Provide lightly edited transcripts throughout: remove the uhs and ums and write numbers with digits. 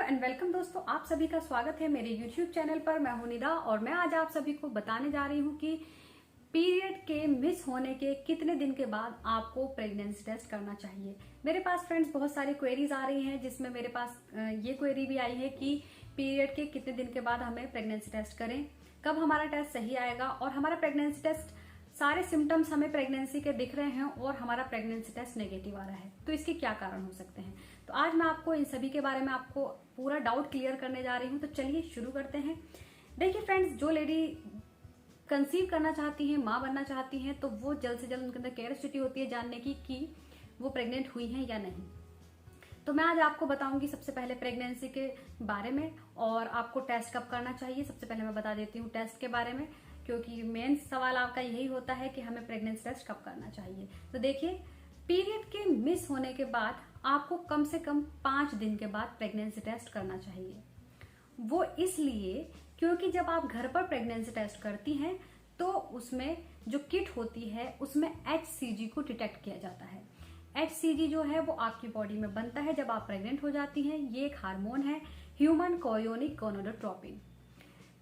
And welcome दोस्तों, आप सभी का स्वागत है मेरे YouTube चैनल पर। मैं हूं निदा और मैं आज आप सभी को बताने जा रही हूं कि पीरियड के मिस होने के कितने दिन के बाद आपको प्रेगनेंसी टेस्ट करना चाहिए। मेरे पास फ्रेंड्स बहुत सारी क्वेरीज आ रही हैं, जिसमें मेरे पास ये क्वेरी भी आई है कि पीरियड के कितने दिन के बाद हमें प्रेगनेंसी टेस्ट करें, कब हमारा टेस्ट सही आएगा और हमारा प्रेगनेंसी टेस्ट सारे सिम्टम्स हमें प्रेगनेंसी के दिख रहे हैं और हमारा प्रेगनेंसी टेस्ट नेगेटिव आ रहा है, तो इसके क्या कारण हो सकते हैं। तो आज मैं आपको इन सभी के बारे में आपको पूरा डाउट क्लियर करने जा रही हूं। तो चलिए शुरू करते हैं। देखिए फ्रेंड्स, जो लेडी कंसीव करना चाहती हैं, माँ बनना चाहती हैं, तो वो जल्द से जल्द उनके अंदर क्यूरियोसिटी होती है जानने की कि वो प्रेग्नेंट हुई हैं या नहीं। तो मैं आज आपको बताऊंगी सबसे पहले प्रेगनेंसी के बारे में और आपको टेस्ट कब करना चाहिए। सबसे पहले मैं बता देती हूँ टेस्ट के बारे में, क्योंकि मेन सवाल आपका यही होता है कि हमें प्रेगनेंसी टेस्ट कब करना चाहिए। तो देखिए, पीरियड के मिस होने के बाद आपको कम से कम 5 दिन के बाद प्रेगनेंसी टेस्ट करना चाहिए। वो इसलिए क्योंकि जब आप घर पर प्रेगनेंसी टेस्ट करती हैं तो उसमें जो किट होती है उसमें HCG को डिटेक्ट किया जाता है। HCG जो है वो आपकी बॉडी में बनता है जब आप प्रेग्नेंट हो जाती हैं। ये एक हार्मोन है, ह्यूमन कोरियोनिक गोनाडोट्रोपिन।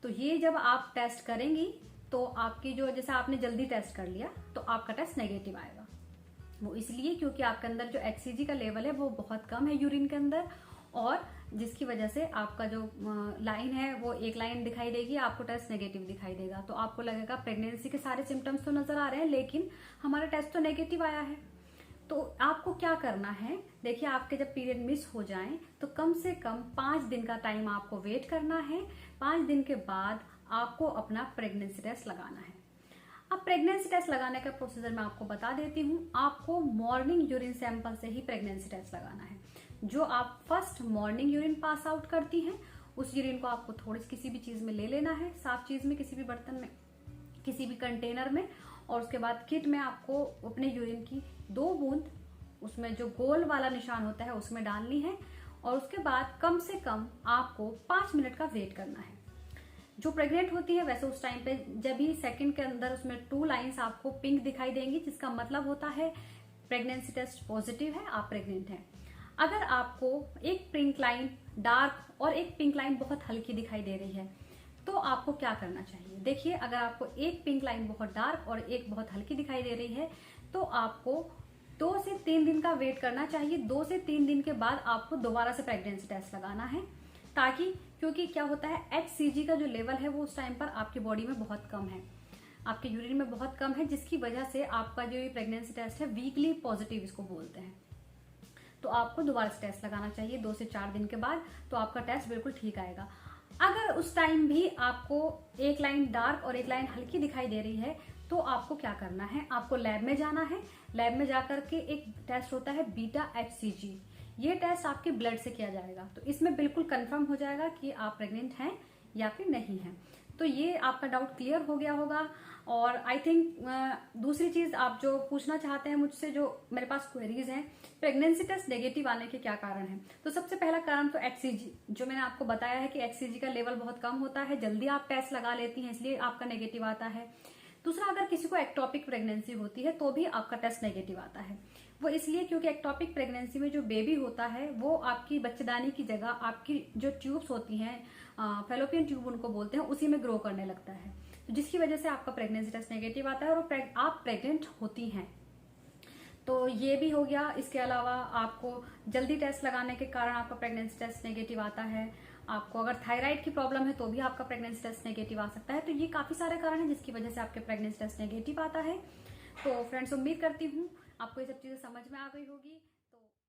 तो ये जब आप टेस्ट करेंगी तो आपकी जो, जैसे आपने जल्दी टेस्ट कर लिया तो आपका टेस्ट नेगेटिव आएगा। वो इसलिए क्योंकि आपके अंदर जो HCG का लेवल है वो बहुत कम है यूरिन के अंदर, और जिसकी वजह से आपका जो लाइन है वो एक लाइन दिखाई देगी, आपको टेस्ट नेगेटिव दिखाई देगा। तो आपको लगेगा प्रेगनेंसी के सारे सिम्टम्स तो नजर आ रहे हैं लेकिन हमारा टेस्ट तो नेगेटिव आया है। तो आपको क्या करना है, देखिए, आपके जब पीरियड मिस हो जाएं तो कम से कम 5 दिन का टाइम आपको वेट करना है। 5 दिन के बाद आपको अपना प्रेगनेंसी टेस्ट लगाना है। अब प्रेगनेंसी टेस्ट लगाने का प्रोसीजर मैं आपको बता देती हूँ। आपको मॉर्निंग यूरिन सैंपल से ही प्रेगनेंसी टेस्ट लगाना है। जो आप first morning urine pass out करती हैं उस यूरिन को आपको थोड़ी किसी भी चीज में ले लेना है, साफ चीज में, किसी भी बर्तन में, किसी भी कंटेनर में, और उसके बाद किट में आपको अपने यूरिन की 2 बूंद उसमें जो गोल वाला निशान होता है उसमें डालनी है, और उसके बाद कम से कम आपको 5 मिनट का वेट करना है। जो प्रेग्नेंट होती है वैसे उस टाइम पे जब ही सेकंड के अंदर उसमें 2 लाइंस आपको पिंक दिखाई देंगी, जिसका मतलब होता है प्रेगनेंसी टेस्ट पॉजिटिव है, आप प्रेग्नेंट हैं। अगर आपको एक पिंक लाइन डार्क और एक पिंक लाइन बहुत हल्की दिखाई दे रही है तो आपको क्या करना चाहिए। देखिए, अगर आपको एक पिंक लाइन बहुत डार्क और एक बहुत हल्की दिखाई दे रही है तो आपको 2 से 3 दिन का वेट करना चाहिए। 2 से 3 दिन के बाद आपको दोबारा से प्रेगनेंसी टेस्ट लगाना है, ताकि, क्योंकि क्या होता है, HCG का जो लेवल है वो उस टाइम पर आपकी बॉडी में बहुत कम है, आपके यूरिन में बहुत कम है, जिसकी वजह से आपका जो ये प्रेगनेंसी टेस्ट है वीकली पॉजिटिव इसको बोलते हैं। तो आपको दोबारा से टेस्ट लगाना चाहिए 2 से 4 दिन के बाद, तो आपका टेस्ट बिल्कुल ठीक आएगा। अगर उस टाइम भी आपको एक लाइन डार्क और एक लाइन हल्की दिखाई दे रही है तो आपको क्या करना है, आपको लैब में जाना है। लैब में जाकर के एक टेस्ट होता है बीटा HCG। ये टेस्ट आपके ब्लड से किया जाएगा, तो इसमें बिल्कुल कंफर्म हो जाएगा कि आप प्रेग्नेंट हैं या फिर नहीं हैं। तो ये आपका डाउट क्लियर हो गया होगा। और आई थिंक दूसरी चीज आप जो पूछना चाहते हैं मुझसे, जो मेरे पास क्वेरीज हैं, प्रेगनेंसी टेस्ट नेगेटिव आने के क्या कारण हैं। तो सबसे पहला कारण तो HCG, जो मैंने आपको बताया है कि HCG का लेवल बहुत कम होता है, जल्दी आप टेस्ट लगा लेती हैं इसलिए आपका नेगेटिव आता है। दूसरा, अगर किसी को एक्टोपिक प्रेगनेंसी होती है तो भी आपका टेस्ट नेगेटिव आता है। वो इसलिए क्योंकि एक्टोपिक प्रेगनेंसी में जो बेबी होता है वो आपकी बच्चेदानी की जगह आपकी जो ट्यूब्स होती हैं, फेलोपियन ट्यूब उनको बोलते हैं, उसी में ग्रो करने लगता है, तो जिसकी वजह से आपका प्रेगनेंसी टेस्ट नेगेटिव आता है और आप प्रेग्नेंट होती हैं। तो ये भी हो गया। इसके अलावा आपको जल्दी टेस्ट लगाने के कारण आपका प्रेगनेंसी टेस्ट नेगेटिव आता है। आपको अगर थायराइड की प्रॉब्लम है तो भी आपका प्रेगनेंसी टेस्ट नेगेटिव आ सकता है। तो ये काफी सारे कारण हैं जिसकी वजह से आपके प्रेगनेंसी टेस्ट नेगेटिव आता है। तो फ्रेंड्स, उम्मीद करती हूँ आपको ये सब चीजें समझ में आ गई होगी।